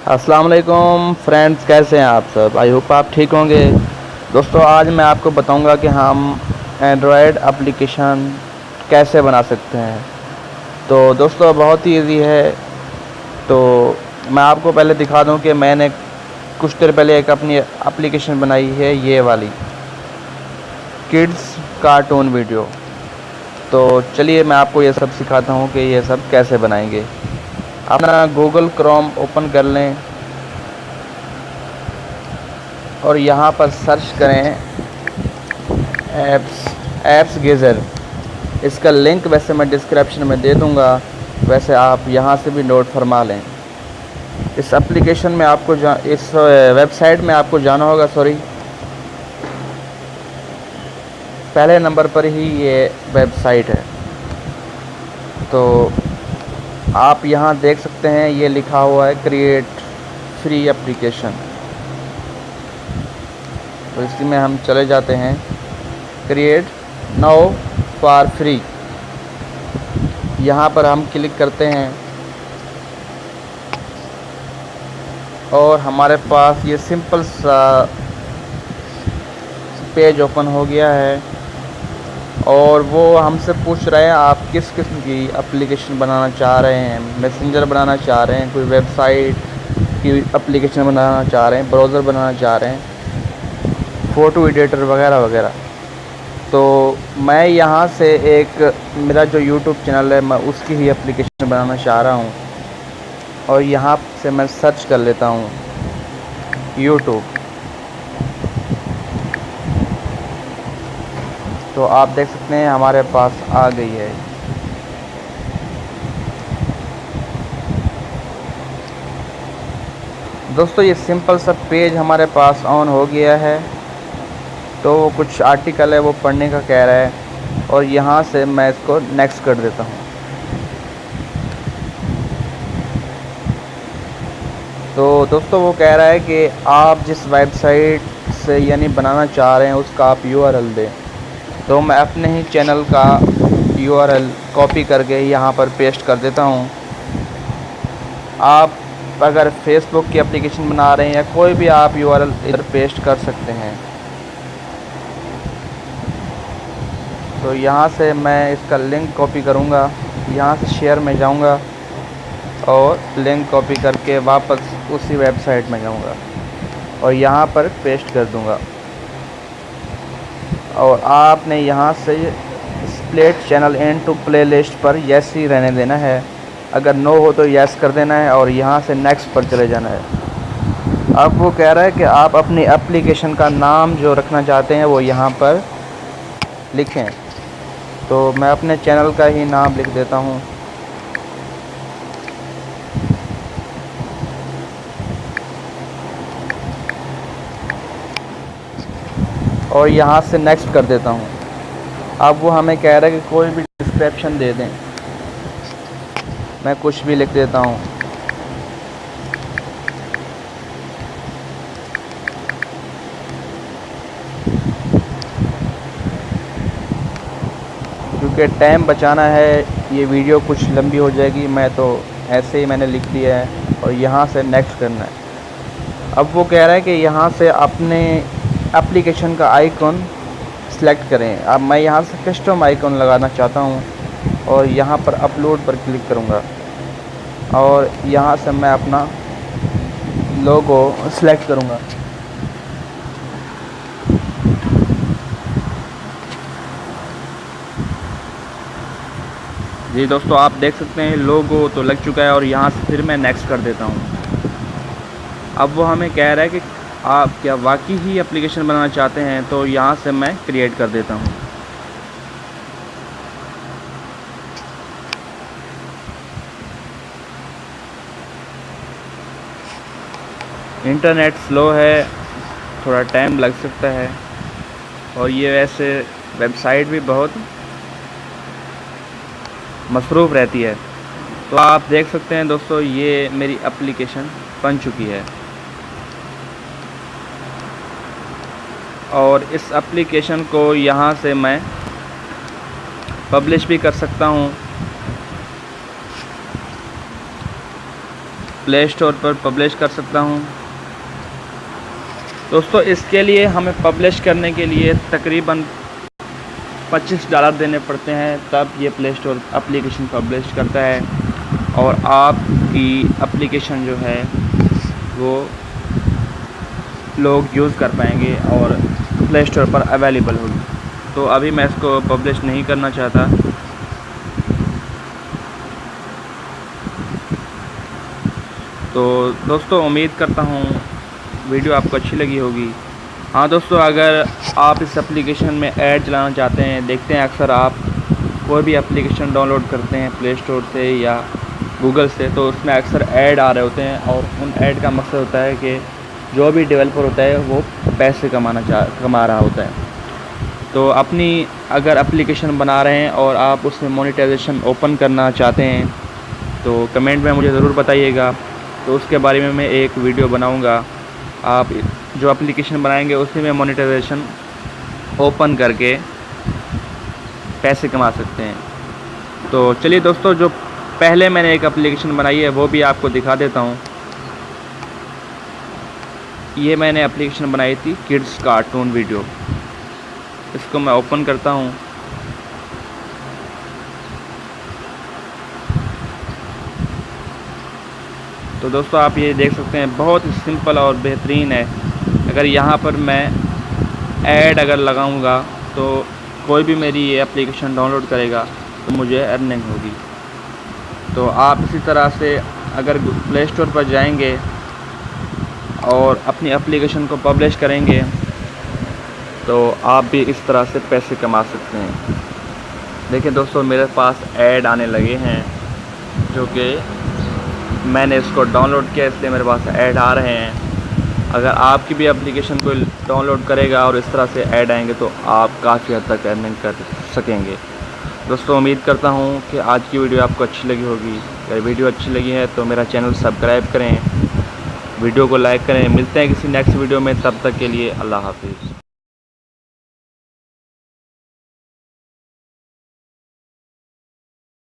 अस्सलाम वालेकुम फ्रेंड्स, कैसे हैं आप सब। आई होप आप ठीक होंगे। दोस्तों, आज मैं आपको बताऊंगा कि हम एंड्रॉयड एप्लीकेशन कैसे बना सकते हैं। तो दोस्तों, बहुत ही इजी है। तो मैं आपको पहले दिखा दूं कि मैंने कुछ देर पहले एक अपनी एप्लीकेशन बनाई है, ये वाली किड्स कार्टून वीडियो। तो चलिए मैं आपको ये सब सिखाता हूँ कि ये सब कैसे बनाएंगे। अपना गूगल क्रोम ओपन कर लें और यहाँ पर सर्च करें एप्स गीज़र। इसका लिंक वैसे मैं डिस्क्रिप्शन में दे दूँगा, वैसे आप यहाँ से भी नोट फरमा लें। इस एप्लीकेशन में आपको इस वेबसाइट में आपको जाना होगा। पहले नंबर पर ही ये वेबसाइट है। तो आप यहाँ देख सकते हैं, ये लिखा हुआ है क्रिएट फ्री एप्लीकेशन। तो इसी में हम चले जाते हैं, क्रिएट नाउ फॉर फ्री। यहाँ पर हम क्लिक करते हैं और हमारे पास ये सिंपल सा पेज ओपन हो गया है। और वो हमसे पूछ रहे हैं आप किस किस्म की एप्लीकेशन बनाना चाह रहे हैं। मैसेंजर बनाना चाह रहे हैं, कोई वेबसाइट की एप्लीकेशन बनाना चाह रहे हैं, ब्राउज़र बनाना चाह रहे हैं, फ़ोटो एडिटर वगैरह वगैरह। तो मैं यहाँ से मेरा जो यूट्यूब चैनल है, मैं उसकी ही एप्लीकेशन बनाना चाह रहा हूँ। और यहाँ से मैं सर्च कर लेता हूँ यूट्यूब। तो आप देख सकते हैं हमारे पास आ गई है। दोस्तों, ये सिंपल सा पेज हमारे पास ऑन हो गया है। तो वो कुछ आर्टिकल है, वो पढ़ने का कह रहा है और यहाँ से मैं इसको नेक्स्ट कर देता हूँ। तो दोस्तों, वो कह रहा है कि आप जिस वेबसाइट से यानी बनाना चाह रहे हैं उसका आप URL दें। तो मैं अपने ही चैनल का URL कॉपी करके यहाँ पर पेस्ट कर देता हूँ। आप अगर फेसबुक की एप्लीकेशन बना रहे हैं या कोई भी आप URL इधर पेस्ट कर सकते हैं। तो यहाँ से मैं इसका लिंक कॉपी करूँगा, यहाँ से शेयर में जाऊँगा और लिंक कॉपी करके वापस उसी वेबसाइट में जाऊँगा और यहाँ पर पेस्ट कर दूँगा। और आपने यहाँ से स्प्लिट चैनल इनटू प्लेलिस्ट पर यस ही रहने देना है। अगर नो हो तो यस कर देना है और यहाँ से नेक्स्ट पर चले जाना है। अब वो कह रहा है कि आप अपनी एप्लीकेशन का नाम जो रखना चाहते हैं वो यहाँ पर लिखें। तो मैं अपने चैनल का ही नाम लिख देता हूँ। और यहाँ से नेक्स्ट कर देता हूँ। अब वो हमें कह रहा है कि कोई भी डिस्क्रिप्शन दे दें। मैं कुछ भी लिख देता हूँ। क्योंकि टाइम बचाना है, ये वीडियो कुछ लंबी हो जाएगी, मैं तो ऐसे ही मैंने लिख दिया है और यहाँ से नेक्स्ट करना है। अब वो कह रहा है कि यहाँ से अपने एप्लीकेशन का आइकॉन सेलेक्ट करें। अब मैं यहाँ से कस्टम आइकॉन लगाना चाहता हूँ और यहाँ पर अपलोड पर क्लिक करूँगा और यहाँ से मैं अपना लोगो सेलेक्ट करूँगा। जी दोस्तों, आप देख सकते हैं लोगो तो लग चुका है और यहाँ से फिर मैं नेक्स्ट कर देता हूँ। अब वो हमें कह रहा है कि आप क्या वाकई ही एप्लीकेशन बनाना चाहते हैं। तो यहाँ से मैं क्रिएट कर देता हूँ। इंटरनेट स्लो है, थोड़ा टाइम लग सकता है और ये वैसे वेबसाइट भी बहुत मसरूफ़ रहती है। तो आप देख सकते हैं दोस्तों, ये मेरी एप्लीकेशन बन चुकी है और इस एप्लीकेशन को यहाँ से मैं पब्लिश भी कर सकता हूँ प्ले स्टोर पर पब्लिश कर सकता हूँ। दोस्तों इसके लिए हमें पब्लिश करने के लिए तकरीबन $25 देने पड़ते हैं, तब ये प्ले स्टोर एप्लीकेशन पब्लिश करता है और आपकी एप्लीकेशन जो है वो लोग यूज़ कर पाएंगे और प्ले स्टोर पर अवेलेबल होगी। तो अभी मैं इसको पब्लिश नहीं करना चाहता। तो दोस्तों उम्मीद करता हूँ वीडियो आपको अच्छी लगी होगी। हाँ दोस्तों, अगर आप इस एप्लीकेशन में ऐड चलाना चाहते हैं, देखते हैं अक्सर आप कोई भी एप्लीकेशन डाउनलोड करते हैं प्ले स्टोर से या गूगल से, तो उसमें अक्सर ऐड आ रहे होते हैं और उन ऐड का मकसद होता है कि जो भी डेवलपर होता है वो पैसे कमा रहा होता है। तो अपनी अगर एप्लीकेशन बना रहे हैं और आप उसमें मोनेटाइजेशन ओपन करना चाहते हैं तो कमेंट में मुझे ज़रूर बताइएगा, तो उसके बारे में मैं एक वीडियो बनाऊंगा। आप जो एप्लीकेशन बनाएंगे उसी में मोनेटाइजेशन ओपन करके पैसे कमा सकते हैं। तो चलिए दोस्तों, जो पहले मैंने एक एप्लीकेशन बनाई है वो भी आपको दिखा देता हूँ। ये मैंने एप्लीकेशन बनाई थी किड्स कार्टून वीडियो। इसको मैं ओपन करता हूँ। तो दोस्तों आप ये देख सकते हैं, बहुत ही सिंपल और बेहतरीन है। अगर यहाँ पर मैं ऐड अगर लगाऊंगा तो कोई भी मेरी ये एप्लीकेशन डाउनलोड करेगा तो मुझे अर्निंग होगी। तो आप इसी तरह से अगर प्ले स्टोर पर जाएंगे और अपनी एप्लीकेशन को पब्लिश करेंगे तो आप भी इस तरह से पैसे कमा सकते हैं। देखिए दोस्तों, मेरे पास ऐड आने लगे हैं, जो कि मैंने इसको डाउनलोड किया इसलिए मेरे पास ऐड आ रहे हैं। अगर आपकी भी एप्लीकेशन को डाउनलोड करेगा और इस तरह से ऐड आएंगे तो आप काफ़ी हद तक अर्निंग कर सकेंगे। दोस्तों उम्मीद करता हूँ कि आज की वीडियो आपको अच्छी लगी होगी। अगर वीडियो अच्छी लगी है तो मेरा चैनल सब्सक्राइब करें, वीडियो को लाइक करें। मिलते हैं किसी नेक्स्ट वीडियो में, तब तक के लिए अल्लाह हाफिज़।